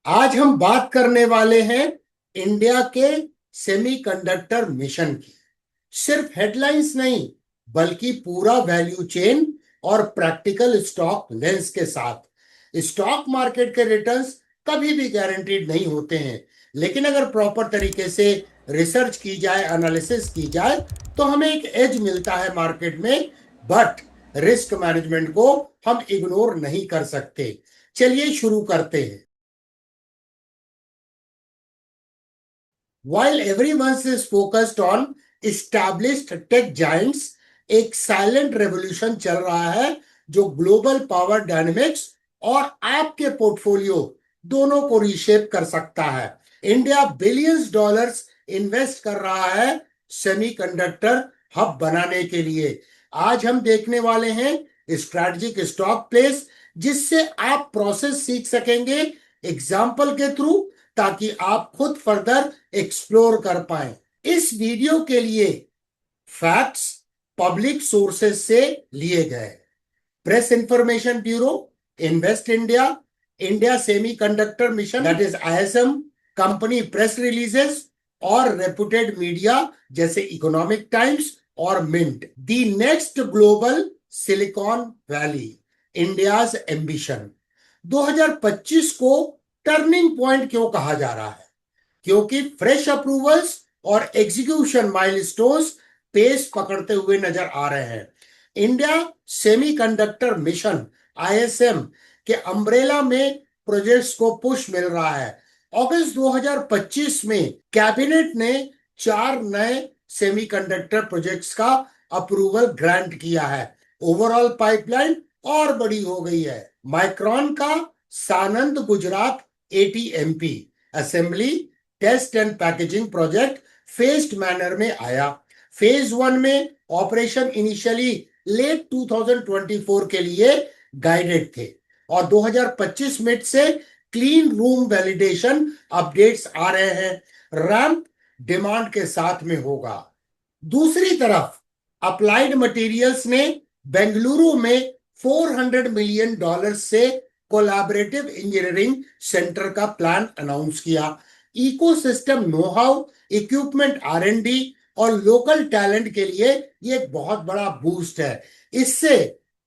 आज हम बात करने वाले हैं इंडिया के सेमीकंडक्टर मिशन की। सिर्फ हेडलाइंस नहीं, बल्कि पूरा वैल्यू चेन और प्रैक्टिकल स्टॉक लेंस के साथ। स्टॉक मार्केट के रिटर्न्स कभी भी गारंटीड नहीं होते हैं, लेकिन अगर प्रॉपर तरीके से रिसर्च की जाए, एनालिसिस की जाए, तो हमें एक एज मिलता है मार्केट में। बट रिस्क मैनेजमेंट को हम इग्नोर नहीं कर सकते। चलिए शुरू करते हैं। While everyone is focused on established tech giants, एक साइलेंट रेवोल्यूशन चल रहा है जो ग्लोबल पावर डायनेमिक्स और आपके पोर्टफोलियो दोनों को रीशेप कर सकता है। इंडिया बिलियंस डॉलर्स इन्वेस्ट कर रहा है सेमीकंडक्टर हब बनाने के लिए। आज हम देखने वाले हैं स्ट्रैटेजिक स्टॉक प्लेस, जिससे आप प्रोसेस सीख सकेंगे एग्जाम्पल के थ्रू, ताकि आप खुद फर्दर एक्सप्लोर कर पाए। इस वीडियो के लिए फैक्ट्स पब्लिक सोर्सेज से लिए गए। Press Information Bureau, Invest India, India Semiconductor Mission that is ISM, company press releases और रेपुटेड मीडिया जैसे इकोनॉमिक टाइम्स और Mint. The next global Silicon Valley, India's ambition. 2025 को टर्निंग पॉइंट क्यों कहा जा रहा है? क्योंकि फ्रेश अप्रूवल्स और एग्जीक्यूशन माइलस्टोन्स पेस पकड़ते हुए नजर आ रहे हैं। इंडिया सेमीकंडक्टर मिशन आईएसएम के अम्ब्रेला में प्रोजेक्ट्स को पुश मिल रहा है। अगस्त 2025 में कैबिनेट ने 4 नए सेमीकंडक्टर प्रोजेक्ट्स का अप्रूवल ग्रांट किया है। ओवरऑल पाइपलाइन और बड़ी हो गई है। माइक्रॉन का Sanand Gujarat ATMP assembly test and packaging project phased manner में आया। फेज 1 में ऑपरेशन इनिशियली लेट 2024 के लिए गाइडेड थे और 2025 मिड से क्लीन रूम वैलिडेशन अपडेट्स आ रहे हैं। रैंप डिमांड के साथ में होगा। दूसरी तरफ अप्लाइड मटेरियल्स ने बेंगलुरु में $400 मिलियन से कोलैबोरेटिव इंजीनियरिंग सेंटर का प्लान अनाउंस किया। इकोसिस्टम नो हाउ, इक्विपमेंट आर&डी और लोकल टैलेंट के लिए ये एक बहुत बड़ा बूस्ट है। इससे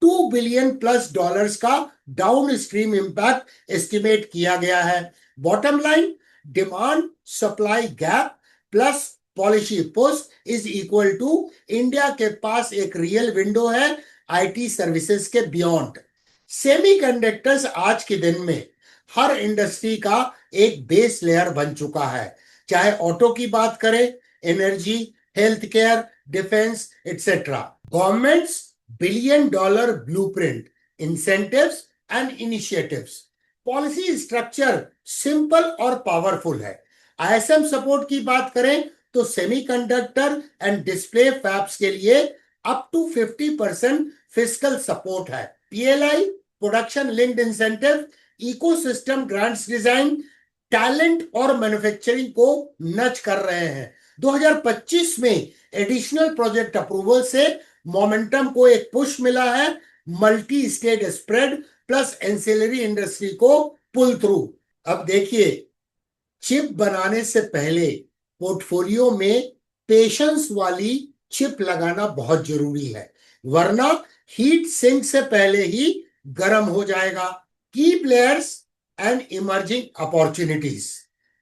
$2 बिलियन प्लस का डाउन स्ट्रीम इंपैक्ट एस्टिमेट किया गया है। Bottom line, demand supply gap plus policy push is equal to India के पास एक रियल विंडो है आईटी सर्विसेज के बियॉन्ड। सेमीकंडक्टर्स आज के दिन में हर इंडस्ट्री का एक बेस लेयर बन चुका है। चाहे ऑटो की बात करें, energy, health care, defence etcetera. Governments $1 billion blueprint, incentives and initiatives. Policy structure simple और पावरफुल है। आईएसएम सपोर्ट की बात करें तो सेमीकंडक्टर एंड डिस्प्ले फैब्स के लिए अप टू 50% फिस्कल सपोर्ट है। PLI, production linked incentive, ecosystem grants design, talent और मैन्युफैक्चरिंग को नच कर रहे हैं। 2025 में एडिशनल प्रोजेक्ट अप्रूवल से मोमेंटम को एक पुश मिला है। Multi state spread plus ancillary industry को पुल थ्रू। अब देखिए, चिप बनाने से पहले पोर्टफोलियो में पेशेंस वाली चिप लगाना बहुत जरूरी है, वरना हीट सिंक से पहले ही गर्म हो जाएगा। की प्लेयर्स एंड इमर्जिंग अपॉर्चुनिटीज।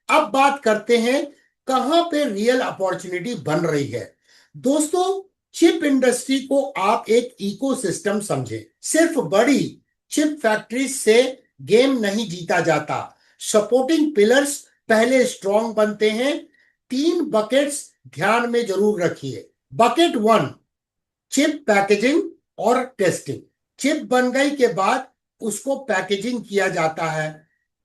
अब बात करते हैं कहां पे रियल अपॉर्चुनिटी बन रही है। दोस्तों, चिप इंडस्ट्री को आप एक इकोसिस्टम समझें। सिर्फ बड़ी चिप फैक्ट्री से गेम नहीं जीता जाता। सपोर्टिंग पिलर्स पहले स्ट्रॉन्ग बनते हैं। 3 बकेट्स ध्यान में जरूर रखिए। बकेट 1, चिप पैकेजिंग और टेस्टिंग। चिप बन गई के बाद उसको पैकेजिंग किया जाता है,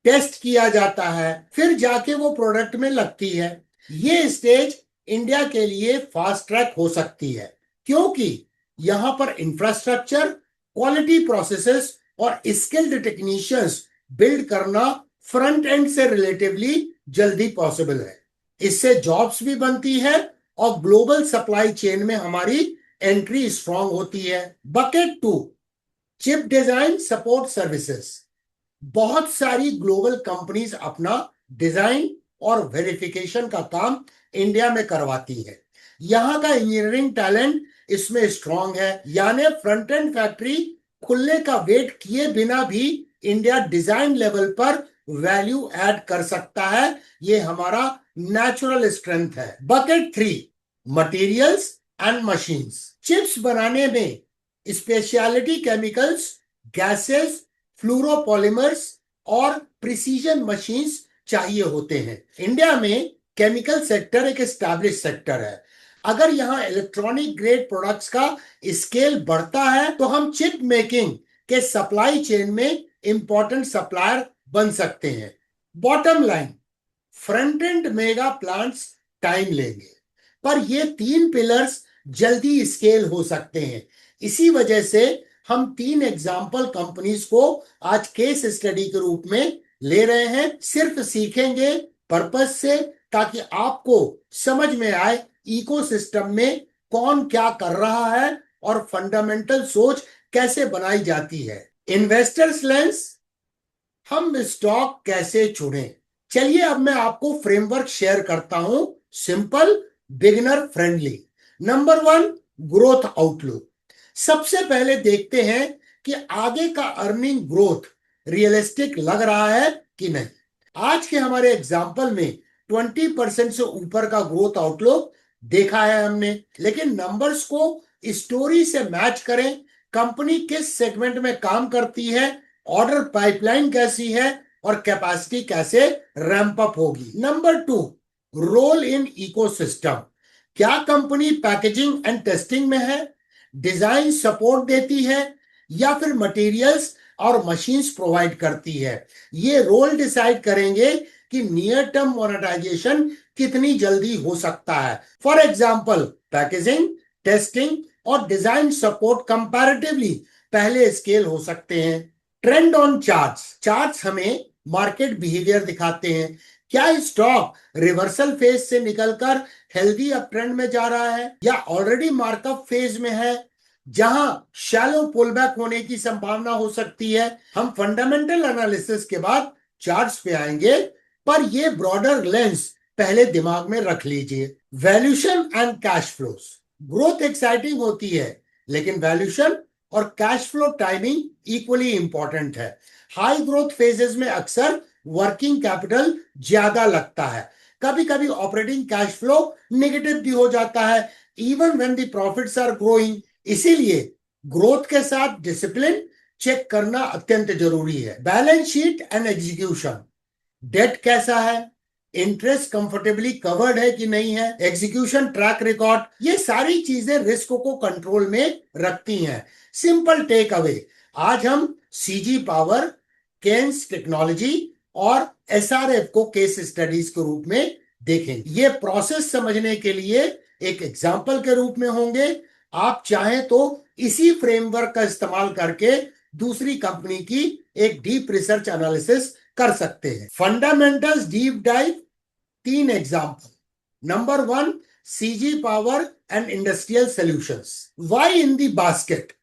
टेस्ट किया जाता है, फिर जाके वो प्रोडक्ट में लगती है। ये स्टेज इंडिया के लिए फास्ट ट्रैक हो सकती है, क्योंकि यहां पर इंफ्रास्ट्रक्चर, क्वालिटी प्रोसेसेस और स्किल्ड टेक्नीशियंस बिल्ड करना फ्रंट एंड से रिलेटिवली जल्दी पॉसिबल है। इससे जॉब्स भी बनती है और ग्लोबल सप्लाई चेन में हमारी एंट्री स्ट्रांग होती है। Bucket 2, chip design support services. बहुत सारी ग्लोबल कंपनीज अपना डिजाइन और वेरिफिकेशन का काम इंडिया में करवाती है। यहाँ का इंजीनियरिंग टैलेंट इसमें स्ट्रांग है, यानी फ्रंट एंड फैक्ट्री खुलने का वेट किए बिना भी इंडिया डिजाइन लेवल पर वैल्यू ऐड कर सकता है। ये हमारा नेचुरल स्ट्रेंथ है। Bucket 3, materials and machines. Chips बनाने में स्पेशलिटी केमिकल्स, गैसेस, फ्लूरोपॉलीमर्स और प्रिसीजन मशीन्स चाहिए होते हैं। इंडिया में केमिकल सेक्टर एक एस्टैब्लिश सेक्टर है। अगर यहाँ इलेक्ट्रॉनिक ग्रेड प्रोडक्ट्स का स्केल बढ़ता है तो हम चिप मेकिंग के सप्लाई चेन में इंपॉर्टेंट सप्लायर बन सकते हैं। Bottom line, front end mega plants time लेंगे, पर ये 3 पिलर्स जल्दी स्केल हो सकते हैं। इसी वजह से हम 3 एग्जाम्पल कंपनीज को आज केस स्टडी के रूप में ले रहे हैं। सिर्फ सीखेंगे पर्पस से, ताकि आपको समझ में आए इकोसिस्टम में कौन क्या कर रहा है और फंडामेंटल सोच कैसे बनाई जाती है। इन्वेस्टर्स लेंस, हम स्टॉक कैसे चुनें? चलिए अब मैं आपको फ्रेमवर्क शेयर करता हूं, simple, beginner friendly. Number 1, growth outlook. सबसे पहले देखते हैं कि आगे का अर्निंग ग्रोथ रियलिस्टिक लग रहा है कि नहीं। आज के हमारे एग्जाम्पल में 20% से ऊपर का ग्रोथ आउटलुक देखा है हमने, लेकिन नंबर्स को स्टोरी से मैच करें। कंपनी किस सेगमेंट में काम करती है, ऑर्डर पाइपलाइन कैसी है और कैपेसिटी कैसे रैंप अप होगी। Number 2, role in ecosystem. क्या कंपनी पैकेजिंग एंड टेस्टिंग में है, डिजाइन सपोर्ट देती है, या फिर मटेरियल्स और मशीन्स प्रोवाइड करती है। ये रोल डिसाइड करेंगे कि नियर टर्म मोनेटाइजेशन कितनी जल्दी हो सकता है। फॉर एग्जांपल, पैकेजिंग, टेस्टिंग और डिजाइन सपोर्ट कंपैरेटिवली पहले स्केल हो सकते हैं। ट्रेंड ऑन चार्ट्स हमें मार्केट बिहेवियर दिखाते हैं। क्या स्टॉक रिवर्सल फेज से निकलकर हेल्दी अप ट्रेंड में जा रहा है, या ऑलरेडी मार्कअप फेज में है जहां शैलो पुलबैक होने की संभावना हो सकती है। हम फंडामेंटल एनालिसिस के बाद चार्ट्स पे आएंगे, पर ये ब्रॉडर लेंस पहले दिमाग में रख लीजिए। Valuation and cash flows. Growth exciting होती है, लेकिन वैल्यूएशन और cash flow timing equally important है। हाई ग्रोथ फेजेस में अक्सर वर्किंग कैपिटल ज्यादा लगता है, कभी कभी ऑपरेटिंग कैश फ्लो नेगेटिव भी हो जाता है, even when the profits are growing. इसीलिए ग्रोथ के साथ डिसिप्लिन चेक करना अत्यंत जरूरी है। Balance sheet and execution. Debt कैसा है, इंटरेस्ट कंफर्टेबली कवर्ड है कि नहीं है, एग्जीक्यूशन ट्रैक रिकॉर्ड, ये सारी चीजें रिस्क को कंट्रोल में रखती हैं। सिंपल टेक अवे, आज हम सीजी पावर, केन्स टेक्नोलॉजी और एसआरएफ को केस स्टडीज के रूप में देखेंगे। ये प्रोसेस समझने के लिए एक एग्जाम्पल के रूप में होंगे। आप चाहें तो इसी फ्रेमवर्क का इस्तेमाल करके दूसरी कंपनी की एक डीप रिसर्च एनालिसिस कर सकते हैं। Fundamentals deep dive, 3 example. Number 1, CG power and industrial solutions. Why in the basket?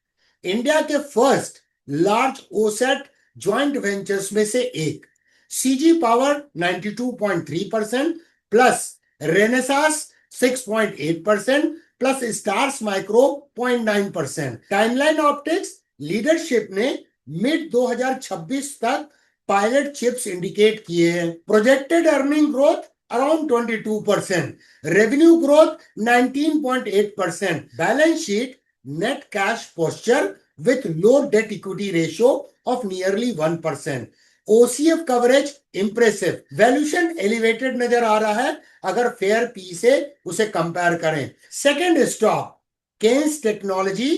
India के first large OSAT joint ventures में से एक। CG power 92.3% plus Renesas 6.8% plus Stars micro 0.9%। Timeline optics leadership ने mid 2026 तक pilot chips indicate किए हैं। Projected earning growth around 22%, revenue growth 19.8%, balance sheet net cash posture with low debt equity ratio of nearly 1%. OCF coverage impressive, valuation elevated नजर आ रहा है अगर fair P से उसे कंपेयर करें। Second stock, Kaynes technology,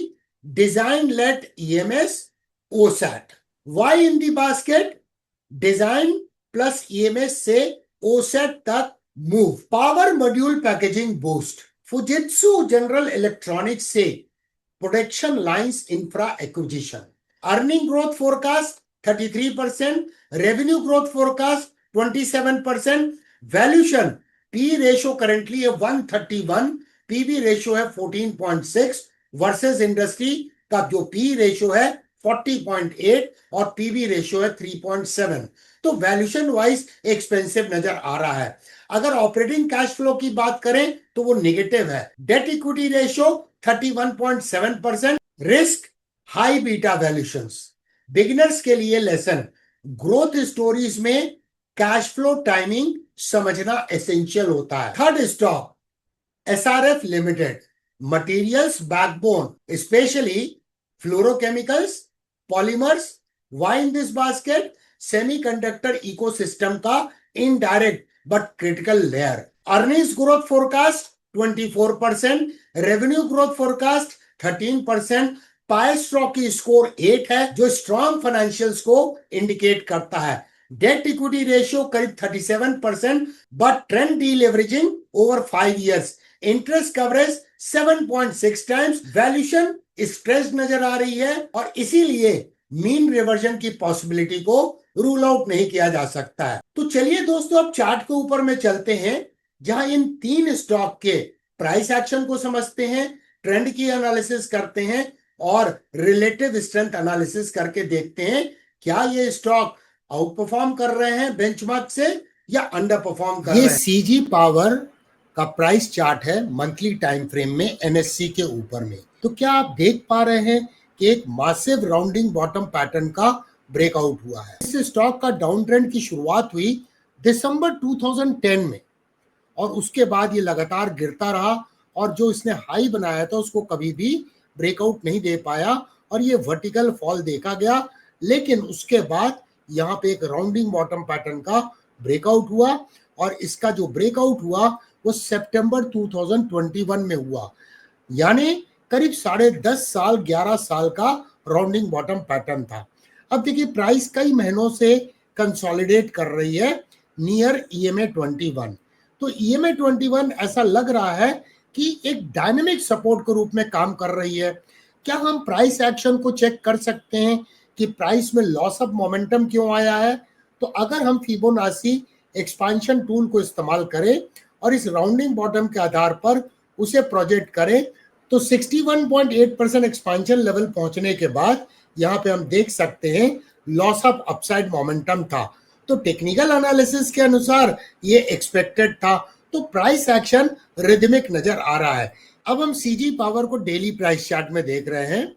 design led EMS, OSAT. Why in the basket? Design plus EMS से OSAT तक move. Power module packaging boost, Fujitsu general electronics से production lines infra acquisition. Earning growth forecast 33%, revenue growth forecast 27%, valuation P ratio currently है 131, PB ratio है 14.6 versus industry का जो P ratio है 40.8 और PB ratio है 3.7। तो वैल्यूएशन वाइज एक्सपेंसिव नजर आ रहा है। अगर ऑपरेटिंग कैश फ्लो की बात करें तो वो नेगेटिव है। Debt equity ratio 31.7%, risk high beta valuations. Beginners के लिए लेसन, ग्रोथ स्टोरीज में कैश फ्लो टाइमिंग समझना एसेंशियल होता है। Third stock SRF limited, materials backbone specially fluorochemicals, polymers. Why in this basket? Semiconductor ecosystem का indirect but critical layer. Earnings growth forecast 24%, revenue growth forecast 13%, pi stock की score 8 है जो strong financials को indicate करता है। Debt equity ratio करीब 37%, but trend deleveraging over 5 years. Interest coverage 7.6 times. Valuation stress नजर आ रही है और इसीलिए मीन रिवर्जन की पॉसिबिलिटी को रूल आउट नहीं किया जा सकता है। तो चलिए दोस्तों, अब चार्ट के ऊपर में चलते हैं, जहां इन 3 स्टॉक के प्राइस एक्शन को समझते हैं, ट्रेंड की एनालिसिस करते हैं और रिलेटिव स्ट्रेंथ एनालिसिस करके देखते हैं क्या ये स्टॉक आउट परफॉर्म कर रहे हैं बेंचमार्क से या अंडर परफॉर्म कर रहे हैं। ये सीजी पावर का प्राइस चार्ट है मंथली टाइम फ्रेम में एनएससी के ऊपर में। तो क्या आप देख पा रहे हैं कि एक मासिव राउंडिंग बॉटम पैटर्न का ब्रेकआउट हुआ है। इस स्टॉक का डाउन ट्रेंड की शुरुआत हुई दिसंबर 2010 में और उसके बाद ये लगातार गिरता रहा और जो इसने हाई बनाया था उसको कभी भी ब्रेकआउट नहीं दे पाया और ये वर्टिकल फॉल देखा गया। लेकिन उसके बाद यहाँ पे एक राउंडिंग बॉटम पैटर्न का ब्रेकआउट हुआ और इसका जो ब्रेकआउट हुआ वो सितंबर 2021 में हुआ, यानी करीब 10.5 साल 11 साल का राउंडिंग बॉटम पैटर्न था। अब देखिए प्राइस कई महीनों से कंसोलिडेट कर रही है नियर EMA 21। तो EMA 21 ऐसा लग रहा है कि एक डायनेमिक सपोर्ट के रूप में काम कर रही है। क्या हम प्राइस एक्शन को चेक कर सकते हैं कि प्राइस में लॉस ऑफ मोमेंटम क्यों आया है? तो अगर हम फिबोनाची एक्सपेंशन टूल को इस्तेमाल करें और इस राउंडिंग बॉटम के आधार पर उसे प्रोजेक्ट करें तो 61.8% एक्सपेंशन लेवल पहुंचने के बाद यहाँ पे हम देख सकते हैं लॉस ऑफ अपसाइड मोमेंटम था। तो टेक्निकल एनालिसिस के अनुसार ये एक्सपेक्टेड था। तो प्राइस एक्शन रिदमिक नजर आ रहा है। अब हम सीजी पावर को डेली प्राइस चार्ट में देख रहे हैं।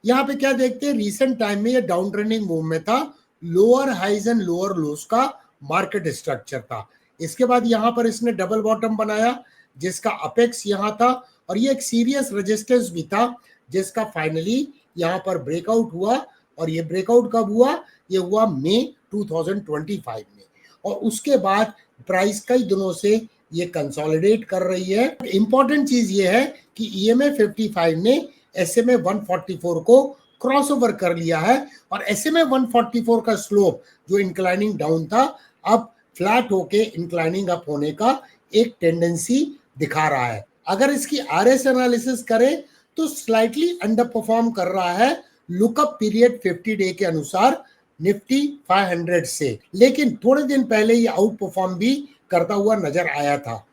यहाँ पे क्या देखते हैं, रिसेंट टाइम में ये डाउन ट्रेंडिंग मूव में था, lower highs and lower lows का मार्केट स्ट्रक्चर था। इसके बाद यहाँ पर इसने डबल बॉटम बनाया जिसका अपेक्स यहाँ था और ये एक सीरियस रेजिस्टेंस भी था जिसका फाइनली यहाँ पर ब्रेकआउट हुआ। और ये ब्रेकआउट कब हुआ? ये हुआ मई 2025 में और उसके बाद प्राइस कई दिनों से ये कंसोलिडेट कर रही है। इंपॉर्टेंट चीज ये है कि EMA 55 ने SMA 144 को क्रॉसओवर कर लिया है और SMA 144 का स्लोप जो इंक्लाइनिंग डाउन था अब फ्लैट होके इंक्लाइनिंग अप होने का एक टेंडेंसी दिखा रहा है। अगर इसकी RS एनालिसिस करें तो स्लाइटली अंडर परफॉर्म कर रहा है लुकअप पीरियड 50 डे के अनुसार निफ्टी 500 से, लेकिन थोड़े दिन पहले ये आउट परफॉर्म भी करता हुआ नजर आया था।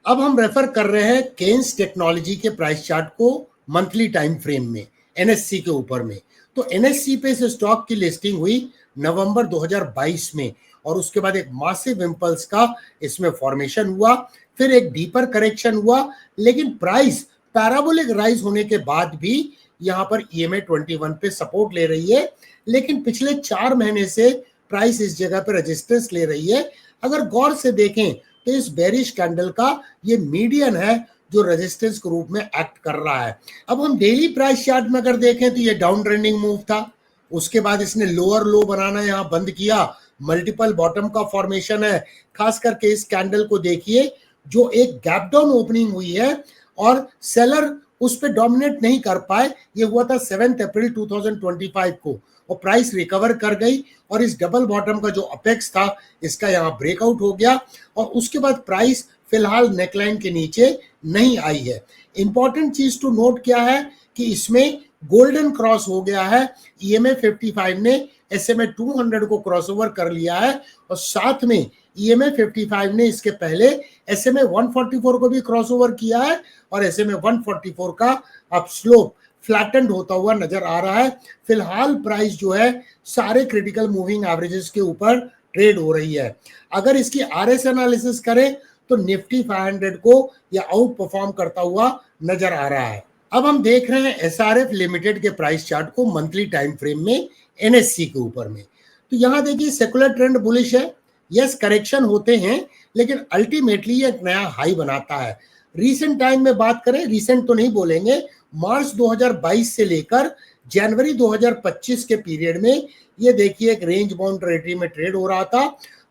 अब हम रेफर कर रहे हैं केन्स टेक्नोलॉजी के प्राइस चार्ट को मंथली टाइम फ्रेम में NSE के ऊपर में। तो NSE पे इस स्टॉक की लिस्टिंग हुई नवंबर 2022 में और उसके बाद एक मासिव इंपल्स का इसमें फॉर्मेशन हुआ, फिर एक डीपर करेक्शन हुआ, लेकिन प्राइस पैराबोलिक राइज होने के बाद भी यहाँ पर EMA 21 पे सपोर्ट ले रही है। लेकिन पिछले 4 महीने से प्राइस इस जगह पे रेजिस्टेंस ले रही है। अगर गौर से देखें तो इस बेरिश कैंडल का ये मीडियन है जो रेजिस्टेंस के रूप में एक्ट कर रहा है। अब हम डेली प्राइस चार्ट में अगर देखें तो ये डाउन ट्रेंडिंग मूव था, उसके बाद इसने लोअर लो बनाना यहाँ बंद किया, मल्टीपल बॉटम का फॉर्मेशन है। खास करके इस कैंडल को देखिए जो एक गैप डाउन ओपनिंग हुई है और सेलर उस पर डोमिनेट नहीं कर पाए। ये हुआ था 7 अप्रैल 2025 को और प्राइस रिकवर कर गई और इस डबल बॉटम का जो अपेक्स था इसका यहाँ ब्रेकआउट हो गया और उसके बाद प्राइस फिलहाल नेकलाइन के नीचे नहीं आई है। इंपॉर्टेंट चीज टू नोट क्या है कि इसमें गोल्डन क्रॉस हो गया है। EMA 55 ने SMA 200 को क्रॉसओवर कर लिया है और साथ में EMA 55 ने इसके पहले SMA 144 को भी क्रॉसओवर किया है और SMA 144 का अब स्लोप फ्लैटेंड होता हुआ नजर आ रहा है। फिलहाल प्राइस जो है सारे क्रिटिकल मूविंग एवरेजेस के ऊपर ट्रेड हो रही है। अगर इसकी आरएस एनालिसिस करें तो निफ्टी 500 को यह आउट परफॉर्म करता हुआ नजर आ रहा है। अब हम देख रहे हैं एसआरएफ लिमिटेड के प्राइस चार्ट को मंथली टाइम फ्रेम में एनएससी के ऊपर में। तो यहां देखिए सेकुलर ट्रेंड बुलिश है। यस, करेक्शन होते हैं लेकिन अल्टीमेटली एक नया हाई बनाता है। रीसेंट टाइम में बात करें, रीसेंट तो नहीं बोलेंगे, मार्च 2022 से लेकर जनवरी 2025 के पीरियड में ये देखिए एक रेंज बाउंड टेरिटरी में ट्रेड हो रहा था।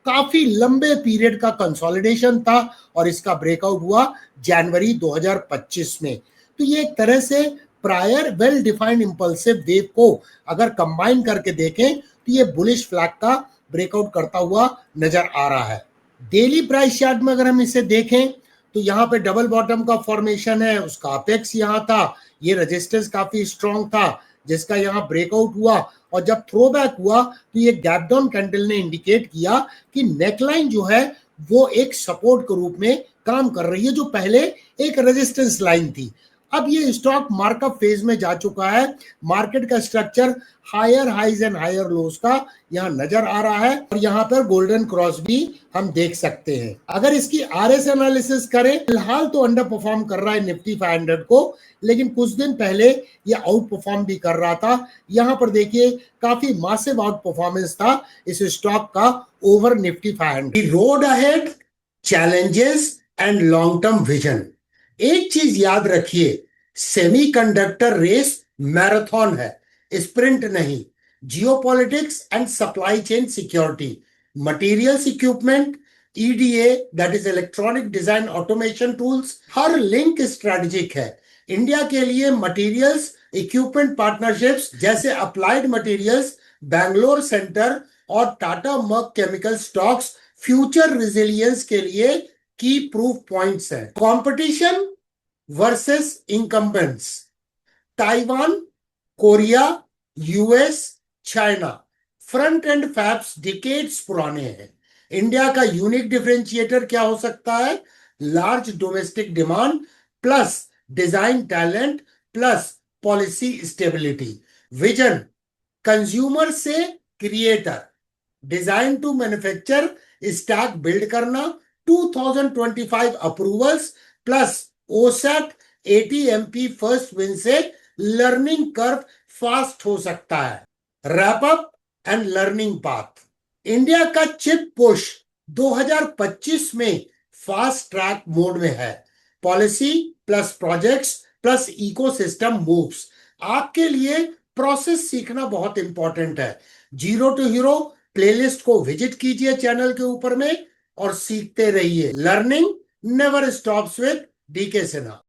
काफी लंबे पीरियड का कंसोलिडेशन था और इसका ब्रेकआउट हुआ जनवरी 2025 में। तो ये एक तरह से prior well defined impulsive wave को अगर कंबाइन करके देखें तो ये बुलिश फ्लैग का ब्रेकआउट करता हुआ नजर आ रहा है। डेली प्राइस चार्ट में अगर हम इसे देखें तो यहाँ पे डबल बॉटम का फॉर्मेशन है, उसका अपेक्स यहाँ था, ये रेजिस्टेंस काफी स्ट्रॉन्ग था जिसका यहाँ ब्रेकआउट हुआ और जब थ्रो बैक हुआ तो ये गैप डाउन कैंडल ने इंडिकेट किया कि नेकलाइन जो है वो एक सपोर्ट के रूप में काम कर रही है जो पहले एक रेजिस्टेंस लाइन थी। अब ये स्टॉक मार्कअप फेज में जा चुका है। मार्केट का structure higher highs and higher lows का यहाँ नजर आ रहा है और यहाँ पर गोल्डन क्रॉस भी हम देख सकते हैं। अगर इसकी आरएस एनालिसिस करें, फिलहाल तो अंडर परफॉर्म कर रहा है निफ्टी 500 को, लेकिन कुछ दिन पहले ये आउट परफॉर्म भी कर रहा था। यहाँ पर देखिए काफी मासिव आउट परफॉर्मेंस था इस स्टॉक का over Nifty 500। Road ahead, challenges and long term vision. एक चीज याद रखिए, सेमीकंडक्टर रेस मैराथन है, स्प्रिंट नहीं। Geopolitics and supply chain security, materials, equipment, EDA that is electronic design automation tools, हर लिंक स्ट्रेटेजिक है। इंडिया के लिए मटेरियल्स इक्विपमेंट पार्टनरशिप्स जैसे अप्लाइड मटेरियल्स, बैंगलोर सेंटर और Tata Merck chemical stocks future resilience के लिए की प्रूफ पॉइंट्स है। Competition versus incumbents, Taiwan, Korea, US, China, front end fabs decades पुराने हैं। इंडिया का यूनिक डिफरेंशिएटर क्या हो सकता है? Large domestic demand plus design talent plus policy stability. Vision, consumer से creator, design to manufacture stack build करना, 2025 approvals plus OSAT 80 MP first win से लर्निंग कर्व फास्ट हो सकता है। Wrap up and learning path, India का chip push 2025 में fast track mode में है। Policy plus projects plus ecosystem moves. आपके लिए प्रोसेस सीखना बहुत इंपॉर्टेंट है। जीरो टू हीरो प्लेलिस्ट को विजिट कीजिए चैनल के ऊपर में और सीखते रहिए। Learning never stops with DK Sinha.